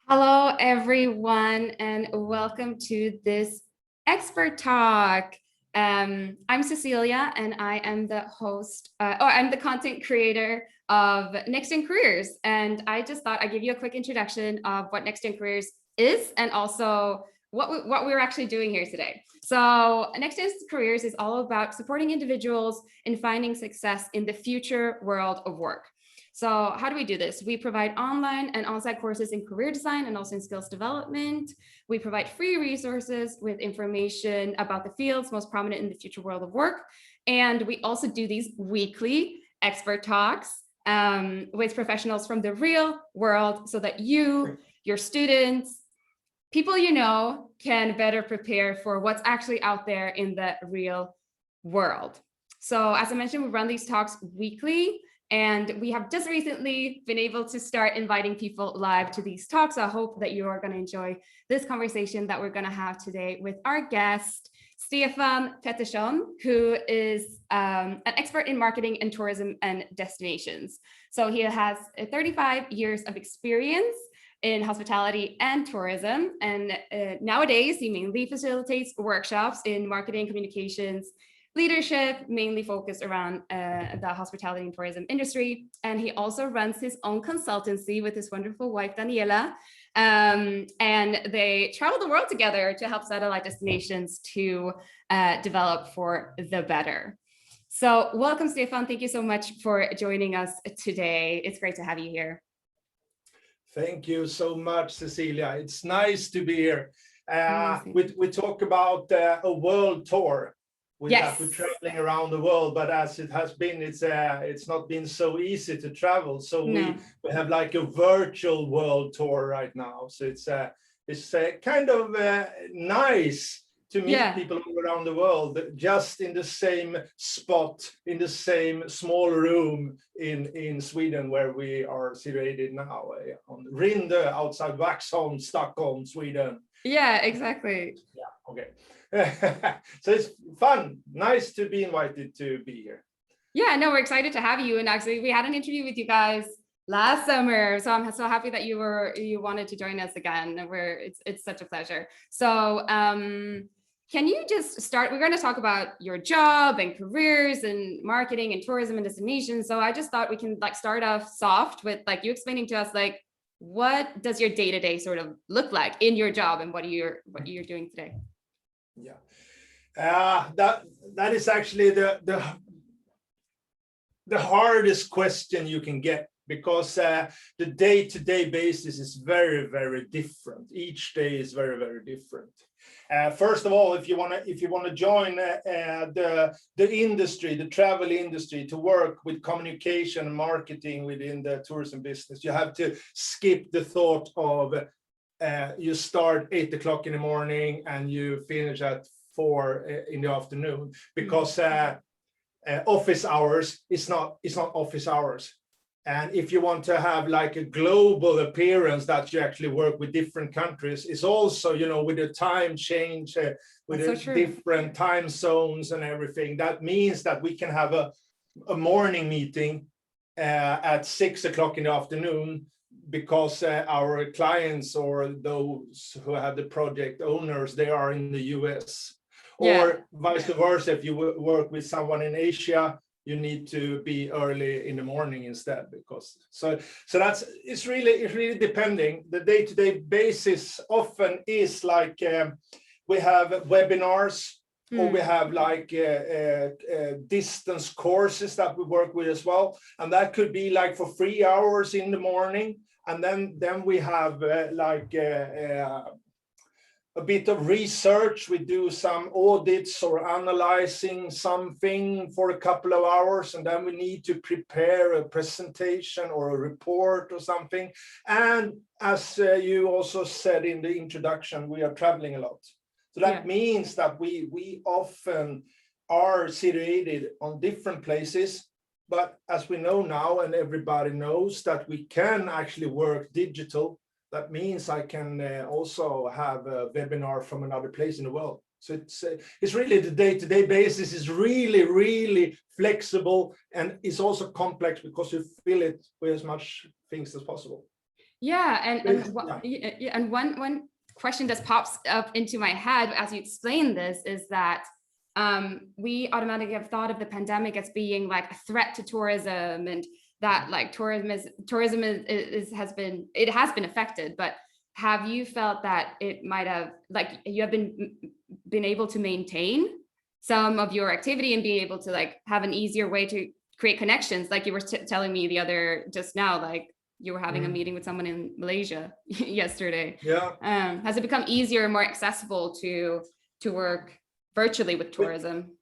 Hello, everyone, and welcome to this Xpert Talk. I'm Cecilia, and I am the host, I'm the content creator of Next Gen Careers. And I just thought I'd give you a quick introduction of what Next Gen Careers is and also what we're actually doing here today. So Next Gen Careers is all about supporting individuals in finding success in the future world of work. So how do we do this? We provide online and on-site courses in career design and also in skills development. We provide free resources with information about the fields most prominent in the future world of work. And we also do these weekly expert talks with professionals from the real world so that you, your students, people you know can better prepare for what's actually out there in the real world. So as I mentioned, we run these talks weekly. And we have just recently been able to start inviting people live to these talks. So I hope that you are going to enjoy this conversation that we're going to have today with our guest, Stefan Pettersson, who is an expert in marketing and tourism and destinations. So he has 35 years of experience in hospitality and tourism. And nowadays, he mainly facilitates workshops in marketing, communications, leadership, mainly focused around the hospitality and tourism industry. And he also runs his own consultancy with his wonderful wife, Daniela. And they travel the world together to help satellite destinations to develop for the better. So welcome, Stefan. Thank you so much for joining us today. It's great to have you here. Thank you so much, Cecilia. It's nice to be here. We talk about a world tour. Yes. We're traveling around the world, but as it has been, it's not been so easy to travel. So we have like a virtual world tour right now. So it's kind of nice to meet people all around the world, just in the same spot, in the same small room in Sweden, where we are situated now, on Rinde, outside Vaxholm, Stockholm, Sweden. Yeah, exactly. Yeah, okay. So it's fun, nice to be invited to be here. Yeah, no, we're excited to have you. And actually, we had an interview with you guys last summer, so I'm so happy that you wanted to join us again. It's such a pleasure. So can you just start? We're going to talk about your job and careers and marketing and tourism and destinations. So I just thought we can start off soft with you explaining to us what does your day-to-day sort of look like in your job and what you're doing today. Yeah, that is actually the hardest question you can get, because the day-to-day basis is very, very different. Each day is very, very different. First of all, if you want to join the industry, the travel industry, to work with communication and marketing within the tourism business, you have to skip the thought of you start 8 o'clock in the morning and you finish at 4 in the afternoon, because office hours is not office hours. And if you want to have like a global appearance that you actually work with different countries, is also, with the time change, with the different time zones and everything, that means that we can have a morning meeting at 6 o'clock in the afternoon, because our clients or those who have the project owners, they are in the US. Or vice versa, if you work with someone in Asia, you need to be early in the morning instead, because it's really depending. The day-to-day basis often is like we have webinars, or we have like distance courses that we work with as well, and that could be like for 3 hours in the morning, and then we have a bit of research. We do some audits or analyzing something for a couple of hours, and then we need to prepare a presentation or a report or something. And as you also said in the introduction, we are traveling a lot. So that means that we often are situated on different places. But as we know now, and everybody knows, that we can actually work digital. That means I can also have a webinar from another place in the world. So it's really the day-to-day basis is really, really flexible, and it's also complex because you fill it with as much things as possible. Yeah, and one question that pops up into my head as you explain this is that we automatically have thought of the pandemic as being like a threat to tourism, and that like tourism has been affected. But have you felt that it might have, like, you have been able to maintain some of your activity and be able to like have an easier way to create connections, like you were telling me the other just now, like you were having a meeting with someone in Malaysia yesterday. Yeah. Has it become easier and more accessible to work virtually with tourism?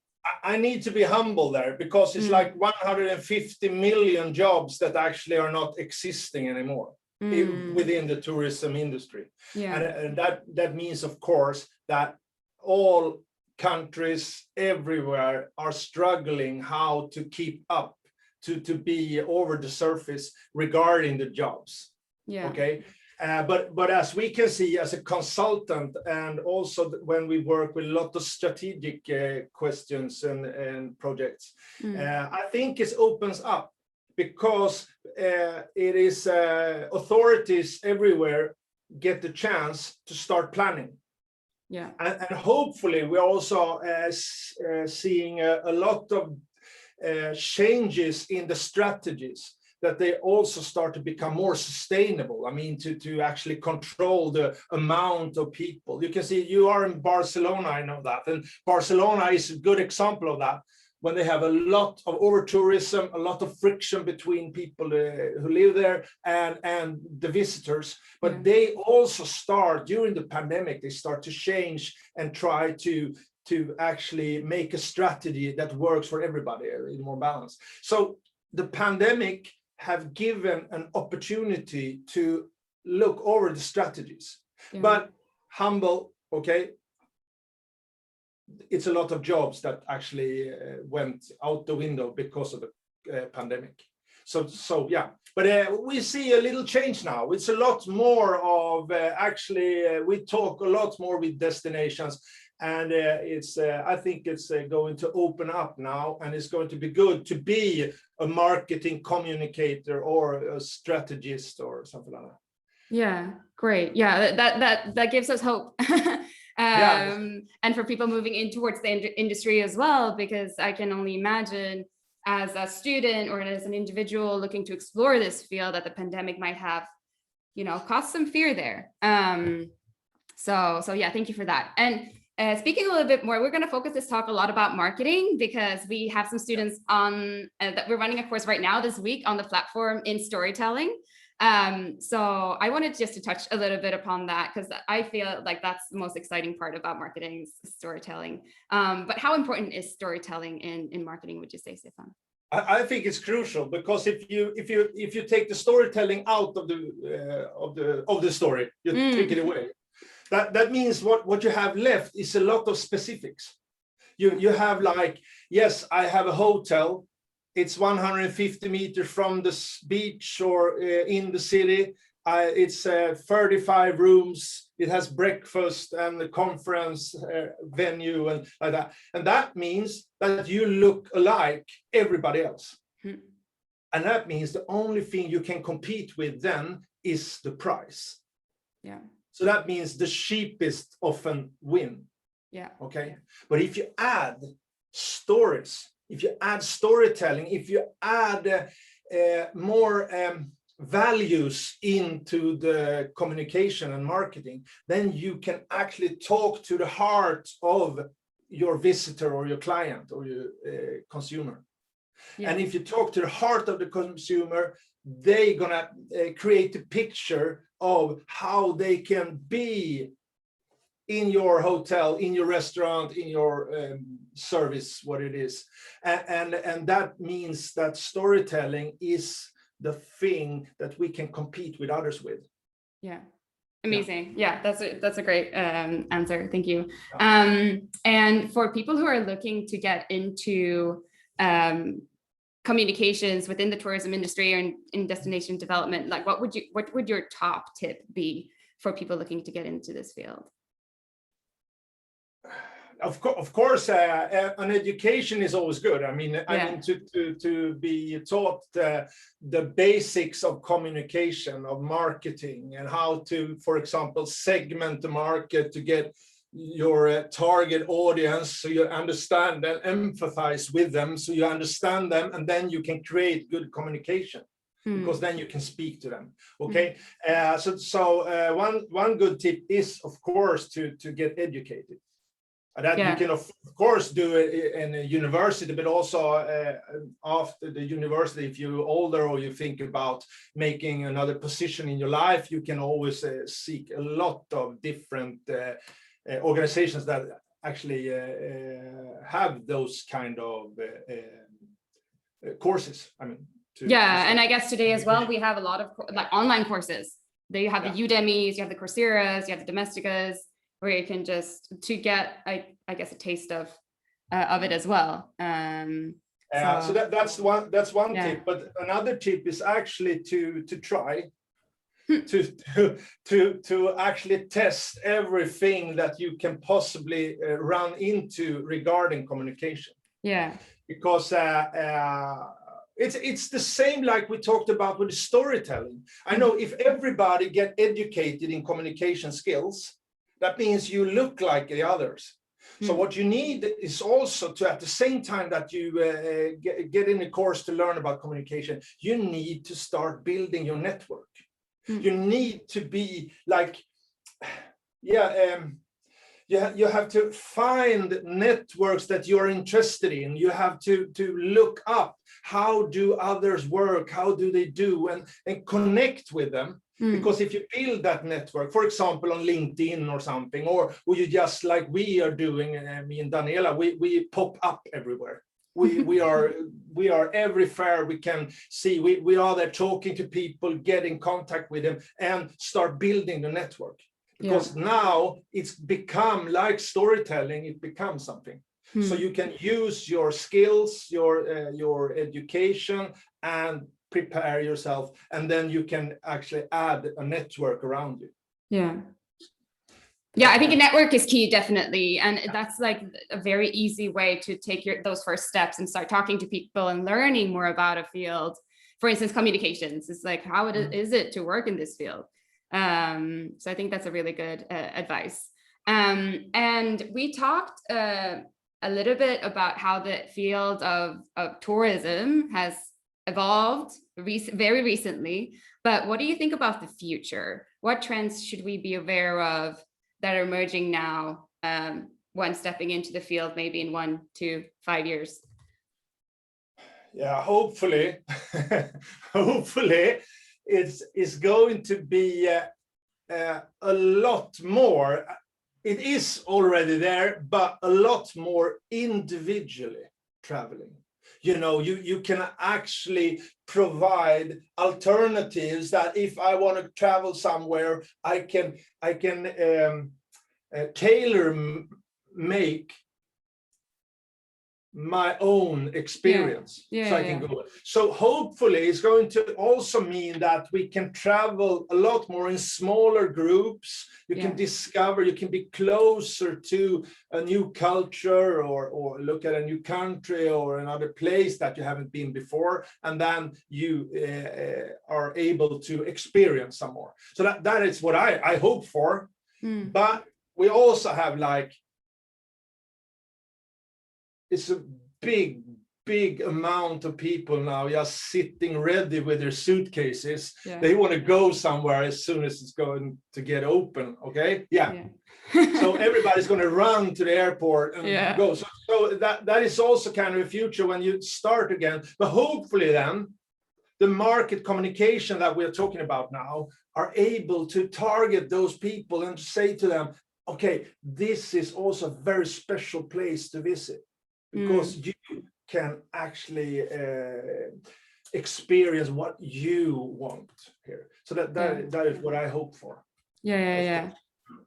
I need to be humble there, because it's like 150 million jobs that actually are not existing anymore within the tourism industry. Yeah. And that means, of course, that all countries everywhere are struggling how to keep up, to be over the surface regarding the jobs. Yeah. Okay. But as we can see as a consultant, and also when we work with a lot of strategic questions and projects, I think it opens up, because it is authorities everywhere get the chance to start planning. Yeah. And hopefully we're also seeing a lot of changes in the strategies, that they also start to become more sustainable. I mean, to actually control the amount of people. You can see, you are in Barcelona, I know that. And Barcelona is a good example of that, when they have a lot of over-tourism, a lot of friction between people who live there and the visitors. But they also start, during the pandemic, they start to change and try to actually make a strategy that works for everybody in more balance. So the pandemic have given an opportunity to look over the strategies, but humble, okay, it's a lot of jobs that actually went out the window because of the pandemic. So yeah, but we see a little change now. It's a lot more of we talk a lot more with destinations, and I think it's going to open up now, and it's going to be good to be a marketing communicator or a strategist or something like that. Yeah, great. Yeah, that gives us hope. And for people moving in towards the industry as well, because I can only imagine, as a student or as an individual looking to explore this field, that the pandemic might have, caused some fear there. So yeah, thank you for that. And speaking a little bit more, we're going to focus this talk a lot about marketing, because we have some students on that we're running a course right now this week on the platform in storytelling. So I wanted just to touch a little bit upon that, because I feel like that's the most exciting part about marketing, storytelling. But how important is storytelling in marketing, would you say, Stefan? I think it's crucial, because if you take the storytelling out of the story, you take it away. That means what you have left is a lot of specifics. You have, like, yes, I have a hotel. It's 150 meters from the beach or in the city. It's 35 rooms. It has breakfast and the conference venue and like that. And that means that you look alike everybody else. And that means the only thing you can compete with then is the price. Yeah. So that means the cheapest often win. Yeah. Okay. But if you add stories, if you add storytelling, if you add more values into the communication and marketing, then you can actually talk to the heart of your visitor or your client or your consumer. Yeah. And if you talk to the heart of the consumer, they're gonna create a picture of how they can be in your hotel, in your restaurant, in your service, what it is. And that means that storytelling is the thing that we can compete with others with. Yeah. Amazing. Yeah, that's a great answer. Thank you. And for people who are looking to get into communications within the tourism industry or in destination development, like what would your top tip be for people looking to get into this field? Of course, an education is always good. I mean, to be taught the basics of communication, of marketing, and how to, for example, segment the market to get your target audience, so you understand and empathize with them, so you understand them, and then you can create good communication. Because then you can speak to them. Okay, one good tip is, of course, to get educated. That you can of course do it in a university, but also after the university, if you're older or you think about making another position in your life, you can always seek a lot of different organizations that actually have those kind of courses. I mean, and I guess today as well, we have a lot of like online courses. There you have the Udemy's, you have the Coursera's, you have the Domestica's, where you can just to get, I guess, a taste of it as well. So that's one tip. But another tip is actually to try to actually test everything that you can possibly run into regarding communication. Yeah. Because it's the same like we talked about with storytelling. I know if everybody get educated in communication skills, that means you look like the others. So what you need is also to, at the same time that you get in a course to learn about communication, you need to start building your network. You need to be like, you have to find networks that you're interested in. You have to look up, how do others work? How do they do? And connect with them. Because if you build that network, for example, on LinkedIn or something, or you just like we are doing, me and Daniela, we pop up everywhere. We are every fair we can see. We are there talking to people, get in contact with them, and start building the network. Because now it's become like storytelling, it becomes something. So you can use your skills, your education, and prepare yourself, and then you can actually add a network around you. I think a network is key, definitely, and that's like a very easy way to take those first steps and start talking to people and learning more about a field. For instance, communications is like, how is it to work in this field? So I think that's a really good advice. And we talked a little bit about how the field of tourism has evolved very recently, but what do you think about the future? What trends should we be aware of that are emerging now when stepping into the field, maybe in 1 to 5 years? Hopefully it's going to be a lot more. It is already there, but a lot more individually traveling. You can actually provide alternatives that if I want to travel somewhere, I can tailor make my own experience. So I can go. So hopefully it's going to also mean that we can travel a lot more in smaller groups. You can discover, you can be closer to a new culture or look at a new country or another place that you haven't been before. And then you are able to experience some more. So that is what I hope for. But we also have it's a big amount of people now just sitting ready with their suitcases. They want to go somewhere as soon as it's going to get open. Okay. So everybody's going to run to the airport and go. So that is also kind of a future when you start again. But hopefully then the market communication that we're talking about now are able to target those people and say to them, okay, this is also a very special place to visit. Because you can actually experience what you want here. So that is what I hope for. And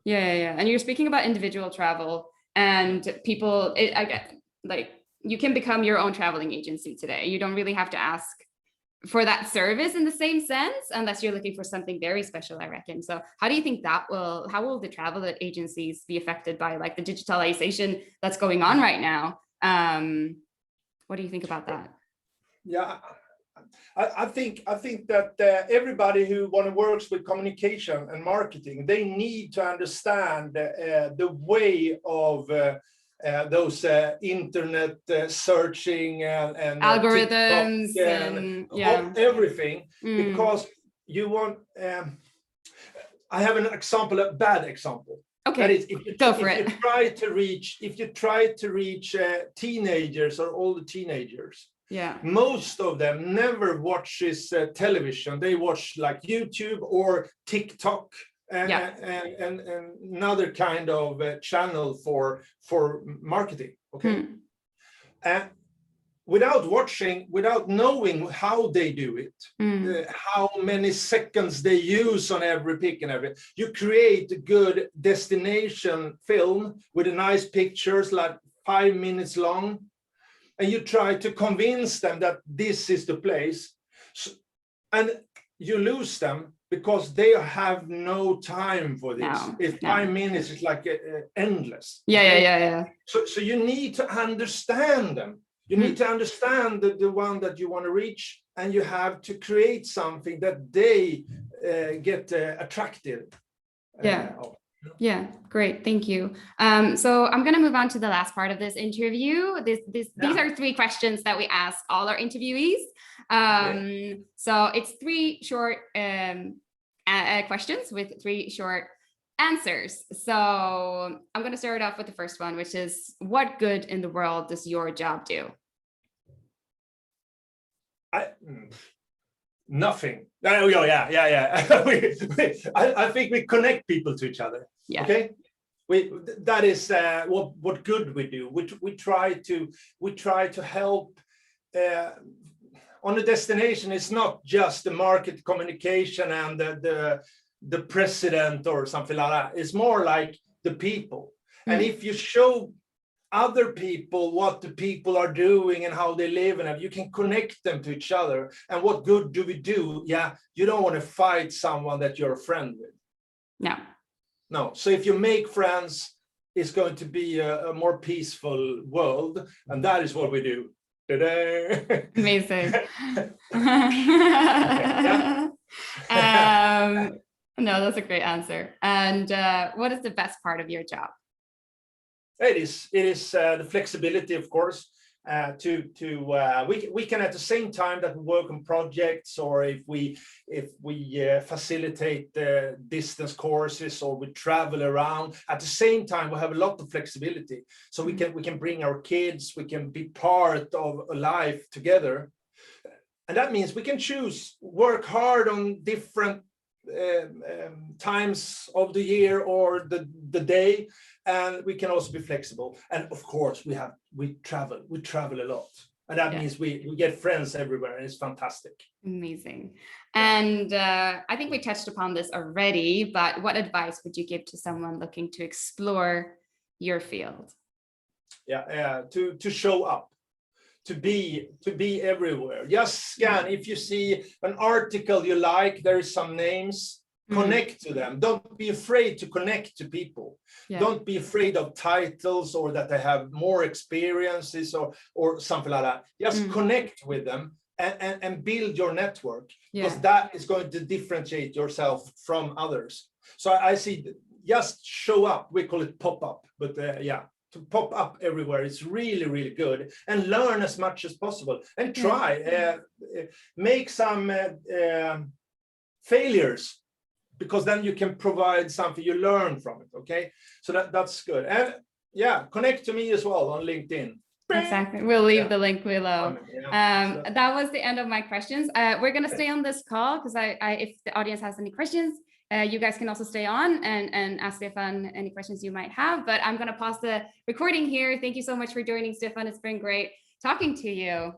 you're speaking about individual travel and people. I get like you can become your own traveling agency today. You don't really have to ask for that service in the same sense, unless you're looking for something very special, I reckon. So how do you think how will the travel agencies be affected by like the digitalization that's going on right now? What do you think about that? Yeah, I think that everybody who works with communication and marketing, they need to understand the way of those internet searching and algorithms and yeah, everything, because you want. I have an example, a bad example. Okay, that is, go for it. If you try to reach teenagers or older teenagers, yeah, most of them never watches television. They watch like YouTube or TikTok and another kind of channel for marketing. Okay, and without watching, without knowing how they do it, how many seconds they use on every pic and everything, you create a good destination film with nice pictures, like 5 minutes long, and you try to convince them that this is the place, and you lose them because they have no time for this. If 5 minutes is like endless. Yeah. So you need to understand them. You need to understand the one that you want to reach, and you have to create something that they get attracted. Yeah, great. Thank you. So I'm going to move on to the last part of this interview. These are 3 questions that we ask all our interviewees. So it's 3 short questions with 3 short answers. So I'm going to start off with the first one, which is, what good in the world does your job do? Nothing. Yeah. I think we connect people to each other. Yeah. Okay. That is what good we do. We try to help. On the destination, it's not just the market communication and the president or something like that. It's more like the people. And if you show other people what the people are doing and how they live, and you can connect them to each other. And what good do we do? Yeah, you don't want to fight someone that you're a friend with. No. So if you make friends, it's going to be a more peaceful world, and that is what we do. Amazing. No, that's a great answer. And what is the best part of your job? It is the flexibility, of course. We can, at the same time that we work on projects, or if we facilitate distance courses, or we travel around, at the same time we have a lot of flexibility. So we can bring our kids, we can be part of a life together, and that means we can choose work hard on different times of the year or the day, and we can also be flexible. And of course we travel a lot, and that means we get friends everywhere, and it's fantastic. Amazing. And I think we touched upon this already, but what advice would you give to someone looking to explore your field? To show up, to be everywhere. Just scan. If you see an article you like, there is some names, connect to them. Don't be afraid to connect to people. Don't be afraid of titles, or that they have more experiences or something like that. Just connect with them and build your network, because that is going to differentiate yourself from others. So I see, just show up. We call it pop up, but to pop up everywhere is really, really good, and learn as much as possible, and try make some failures, because then you can provide something, you learn from it. Okay, so that's good. And connect to me as well on LinkedIn. Exactly. We'll leave the link below. That was the end of my questions. We're going to stay on this call, because if the audience has any questions, you guys can also stay on and ask Stefan any questions you might have, but I'm going to pause the recording here. Thank you so much for joining, Stefan. It's been great talking to you.